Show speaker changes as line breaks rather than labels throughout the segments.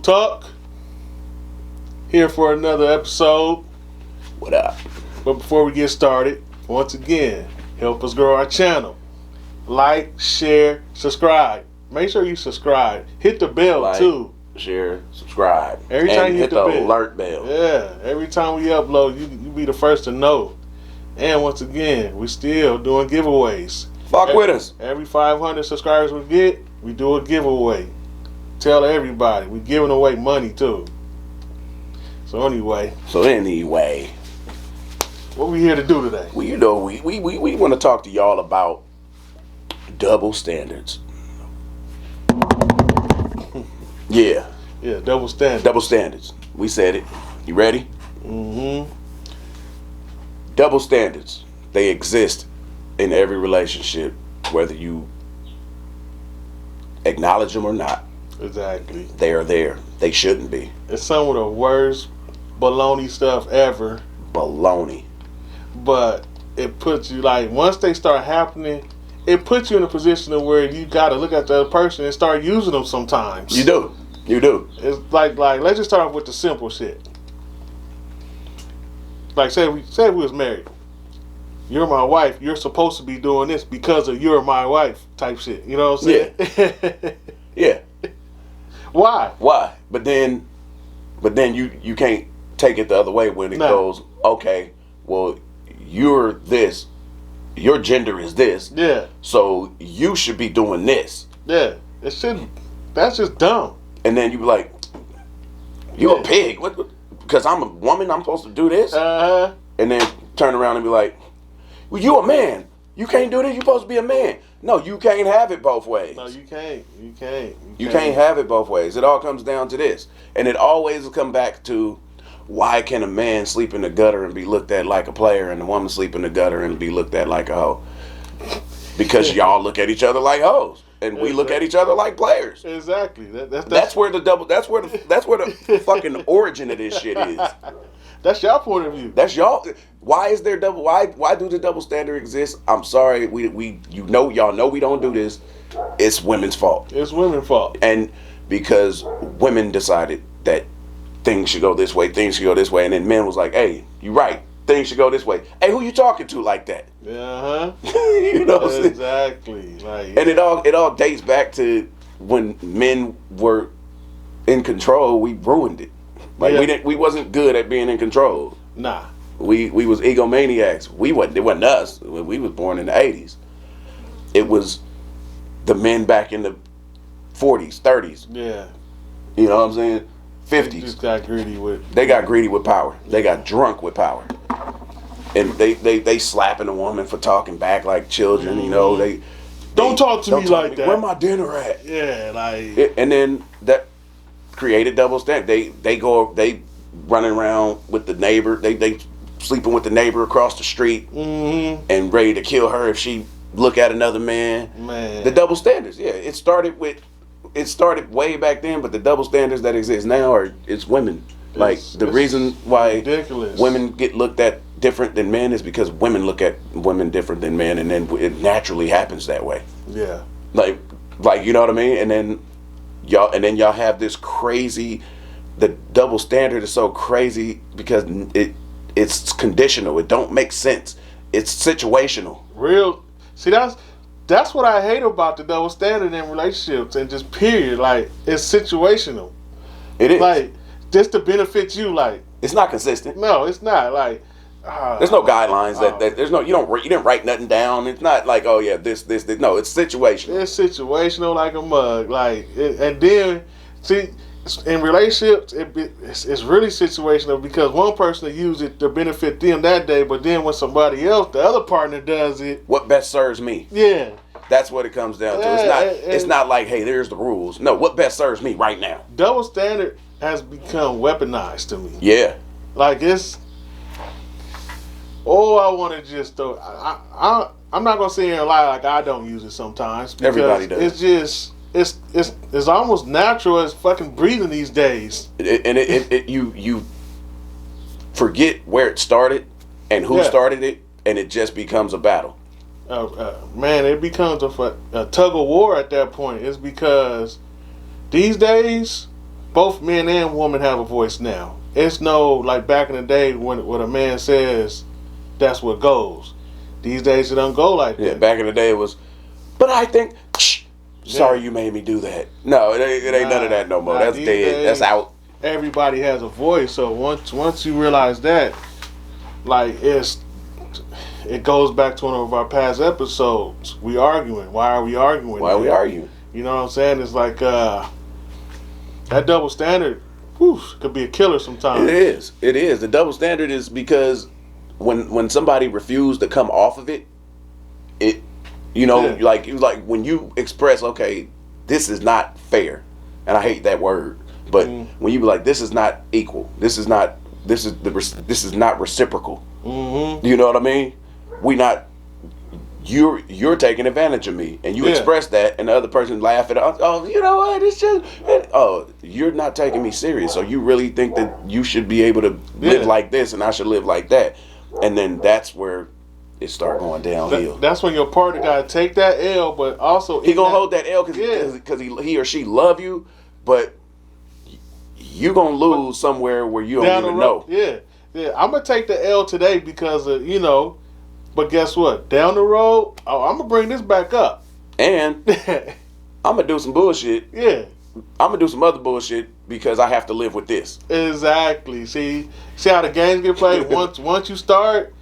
Cooltalk. Here for another episode.
What up?
But before we get started, once again, help us grow our channel. Like, share, subscribe. Make sure you subscribe. Hit the bell too.
Share, subscribe.
Every time
and
you
hit the alert bell.
Yeah, every time we upload, you be the first to know. And once again, we still doing giveaways.
Fuck with us.
Every 500 subscribers we get, we do a giveaway. Tell everybody. We giving away money too. So anyway, what we here to do today?
We want to talk to y'all about double standards. Yeah,
double standards.
Double standards. We said it. You ready?
Mm-hmm.
Double standards. They exist in every relationship, whether you acknowledge them or not.
Exactly.
They are there. They shouldn't be.
It's some of the worst baloney stuff ever.
Baloney.
But it puts you, like, once they start happening, it puts you in a position of where you got to look at the other person and start using them sometimes.
You do.
It's like let's just start off with the simple shit. Like, say we was married. You're my wife. You're supposed to be doing this because of you're my wife type shit. You know what I'm saying?
Yeah.
Why?
But then you can't take it the other way when it goes, okay, well, you're this. Your gender is this.
Yeah. So
you should be doing this.
Yeah. It shouldn't. That's just dumb.
And then you be like, you a pig. What? Because I'm a woman, I'm supposed to do this?
Uh-huh.
And then turn around and be like, well, you a man. You can't do this. You're supposed to be a man. No, you can't have it both ways.
No, you can't. You can't
have it both ways. It all comes down to this. And it always will come back to, why can a man sleep in the gutter and be looked at like a player and a woman sleep in the gutter and be looked at like a hoe? Because y'all look at each other like hoes. And we look at each other like players.
Exactly.
That's where the fucking origin of this shit is.
That's y'all point of view.
That's y'all. Why is there double? Why do the double standard exist? I'm sorry. Y'all know we don't do this. It's women's fault.
It's women's fault.
And because women decided that things should go this way, and then men was like, hey, you right. Things should go this way. Hey, who you talking to like that?
Uh-huh.
You know what I'm saying?
Exactly. Like,
and it all dates back to when men were in control. We ruined it. Like we wasn't good at being in control.
Nah.
We was egomaniacs. It wasn't us. We was born in the 80s. It was the men back in the 40s, 30s.
Yeah.
You know what I'm saying? 50s.
They just got greedy with.
They got greedy with power. They got drunk with power. And they slapping a woman for talking back like children. You know, they
don't talk to me like that.
Where my dinner at?
Yeah, like.
And then that created double standard. They running around with the neighbor. They sleeping with the neighbor across the street and ready to kill her if she look at another man.
Man,
the double standards. Yeah, it started way back then, but the double standards that exist now it's women. It's reason why
ridiculous.
Women get looked at different than men is because women look at women different than men, and then it naturally happens that way.
Yeah.
Like you know what I mean? And then y'all have this crazy. The double standard is so crazy because it's conditional. It don't make sense. It's situational.
See, that's what I hate about the double standard in relationships and just period. Like, it's situational.
It is.
Like, just to benefit you. Like,
it's not consistent.
No, it's not. Like,
there's no guidelines that there's no. You didn't write nothing down. It's not like, oh yeah, this. No, it's situational.
It's situational like a mug. Like, and then see. In relationships, it's really situational because one person will use it to benefit them that day, but then when somebody else, the other partner does it,
what best serves me?
Yeah,
that's what it comes down to. It's not like, hey, there's the rules. No, what best serves me right now? Double
standard has become weaponized to me.
Yeah,
like it's. Oh, I want to just throw. I'm not gonna sit here and lie like I don't use it sometimes.
Everybody does.
It's just. It's almost natural as fucking breathing these days.
You forget where it started and who started it, and it just becomes a battle.
Man, it becomes a tug of war at that point. It's because these days both men and women have a voice now. It's no like back in the day when what a man says, that's what goes. These days it don't go like that.
Yeah, back in the day it was, but I think, sorry
Yeah.
you made me do that. No, it ain't none of that no more. That's
these
dead.
days,
That's out.
Everybody has a voice, so once you realize that, like it goes back to one of our past episodes. We arguing. Why are we arguing?
Why are we arguing?
You know what I'm saying? It's like that double standard, whew, could be a killer sometimes.
It is. It is. The double standard is because when somebody refused to come off of it, like when you express, okay, this is not fair, and I hate that word, but when you be like, this is not equal, this is not reciprocal.
Mm-hmm.
You know what I mean? You're taking advantage of me, and you express that, and the other person laugh at it. Oh, you know what? It's just you're not taking me serious. So you really think that you should be able to live like this, and I should live like that, and then that's where it start going downhill.
That's when your partner gotta take that L, but also
he gonna hold that L because he or she love you, but you gonna lose somewhere where you don't even know.
Yeah. I'm gonna take the L today because of, but guess what? Down the road, I'm gonna bring this back up,
and I'm gonna do some bullshit.
Yeah.
I'm gonna do some other bullshit because I have to live with this.
Exactly. See how the games get played. Once you start,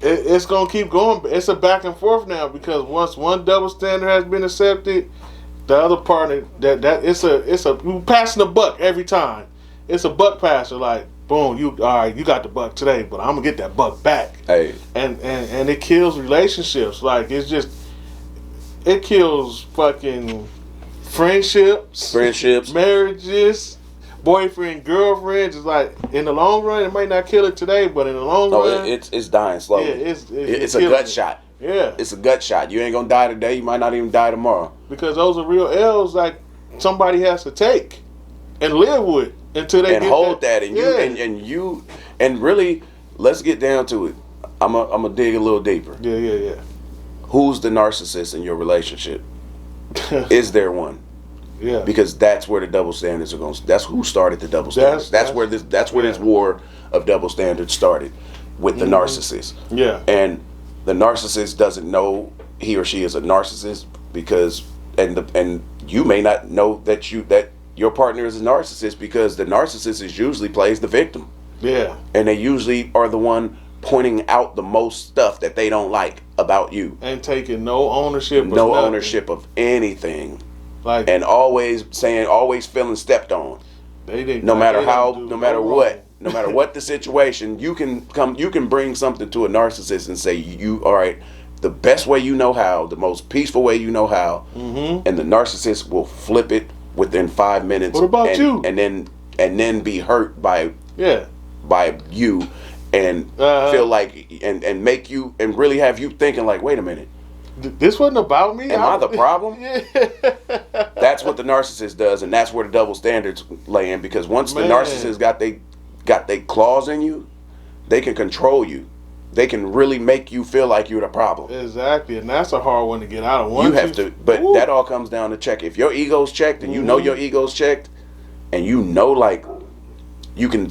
it's gonna keep going. It's a back and forth now because once one double standard has been accepted, the other partner that it's a we passing the buck every time. It's a buck passer. Like boom, you got the buck today, but I'm gonna get that buck back.
Hey,
and it kills relationships. Like it kills fucking friendships, marriages, boyfriend, girlfriends. It's like in the long run, it might not kill it today, but in the long run,
it's dying slowly.
Yeah,
it's a gut shot.
Yeah,
it's a gut shot. You ain't gonna die today. You might not even die tomorrow.
Because those are real L's. Like somebody has to take and live with until they
and
get
hold that. And really, let's get down to it. I'm gonna dig a little deeper.
Yeah.
Who's the narcissist in your relationship? Is there one?
Yeah.
Because that's where the double standards are going. That's who started the double standards. That's where this war of double standards started with the narcissist.
Yeah.
And the narcissist doesn't know he or she is a narcissist because and you may not know that your partner is a narcissist because the narcissist usually plays the victim.
Yeah.
And they usually are the one pointing out the most stuff that they don't like about you.
And taking no ownership
of anything.
Like,
and always feeling stepped on. No matter what the situation, you can bring something to a narcissist and say, all right, the best way you know how, the most peaceful way you know how, and the narcissist will flip it within 5 minutes.
What about you?
And then be hurt by you and feel like and make you and really have you thinking like, wait a minute.
This wasn't about me.
Am I the problem?
Yeah.
That's what the narcissist does, and that's where the double standards lay in. Because once the narcissist got they claws in you, they can control you. They can really make you feel like you're the problem.
Exactly, and that's a hard one to get out of.
That all comes down to check. If your ego's checked, and you know your ego's checked, and you know, like you can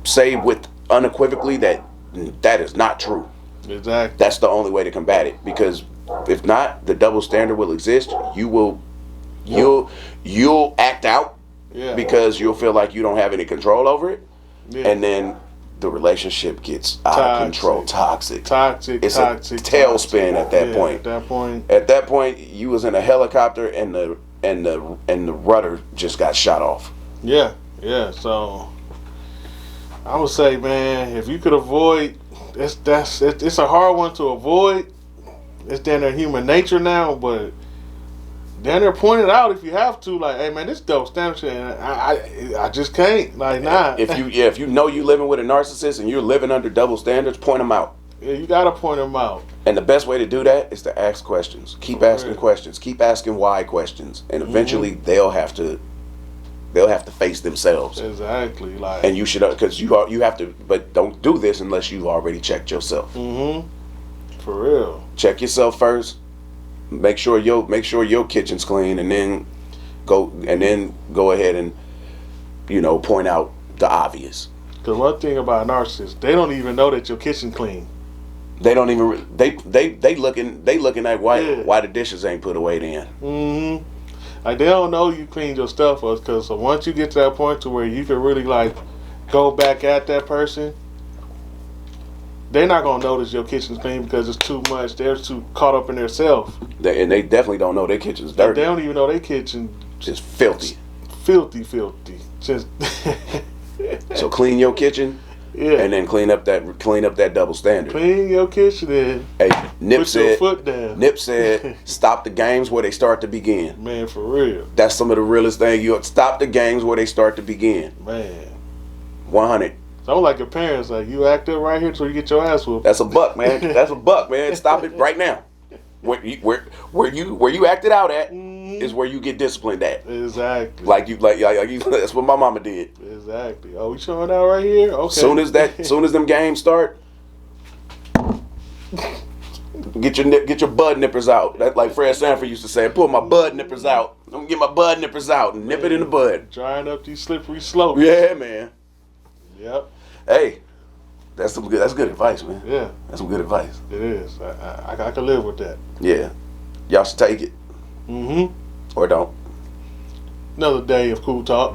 say with unequivocally that is not true.
Exactly.
That's the only way to combat it, because if not, the double standard will exist. You'll act out because you'll feel like you don't have any control over it, and then the relationship gets out of control, toxic. It's a tailspin at that point. At that point, you was in a helicopter and the rudder just got shot off.
Yeah. So I would say, man, if you could avoid. It's a hard one to avoid. It's down there human nature now, but down there point it out if you have to. Like, hey man, this double standard shit, I just can't. Like, nah.
If you know you living with a narcissist and you're living under double standards, point them out.
Yeah, you gotta point them out.
And the best way to do that is to ask questions. Keep asking questions. Keep asking why questions, and eventually they'll have to face themselves.
Exactly. Like,
and you should, because you have to, but don't do this unless you've already checked yourself.
For real.
Check yourself first. Make sure your kitchen's clean, and then go ahead and point out the obvious.
Because one thing about a narcissist, they don't even know that your kitchen clean.
They don't even they looking at why the dishes ain't put away then.
Mm-hmm. Like, they don't know you cleaned your stuff up, because once you get to that point to where you can really like go back at that person, they're not gonna notice your kitchen's clean because it's too much. They're too caught up in themselves.
And they definitely don't know their kitchen's dirty.
They don't even know their kitchen
Just filthy.
Filthy. Just
So clean your kitchen,
yeah,
and then clean up that double standard.
clean your kitchen and
Hey, Nip
put
said.
your foot down.
Nip said, "Stop the games where they start to begin."
Man, for real.
That's some of the realest thing. You stop the games where they start to begin.
Man,
100.
sound like your parents. Like, you act up right here till you get your ass whooped.
That's a buck, man. That's a buck, man. Stop it right now. Where you acted out at is where you get disciplined at.
Exactly.
Like you. That's what my mama did.
Exactly. Oh, we showing out right here? Okay.
Soon as them games start, get your bud nippers out. That, like Fred Sanford used to say, pull my bud nippers out. I'm gonna get my bud nippers out and nip it in the bud.
Drying up these slippery slopes.
Yeah, man.
Yep.
Hey, that's good advice, man.
Yeah,
That's some good advice.
it is. I can live with that.
Yeah. Y'all should take it
Mm-hmm.
or don't.
Another day of Cool Talk.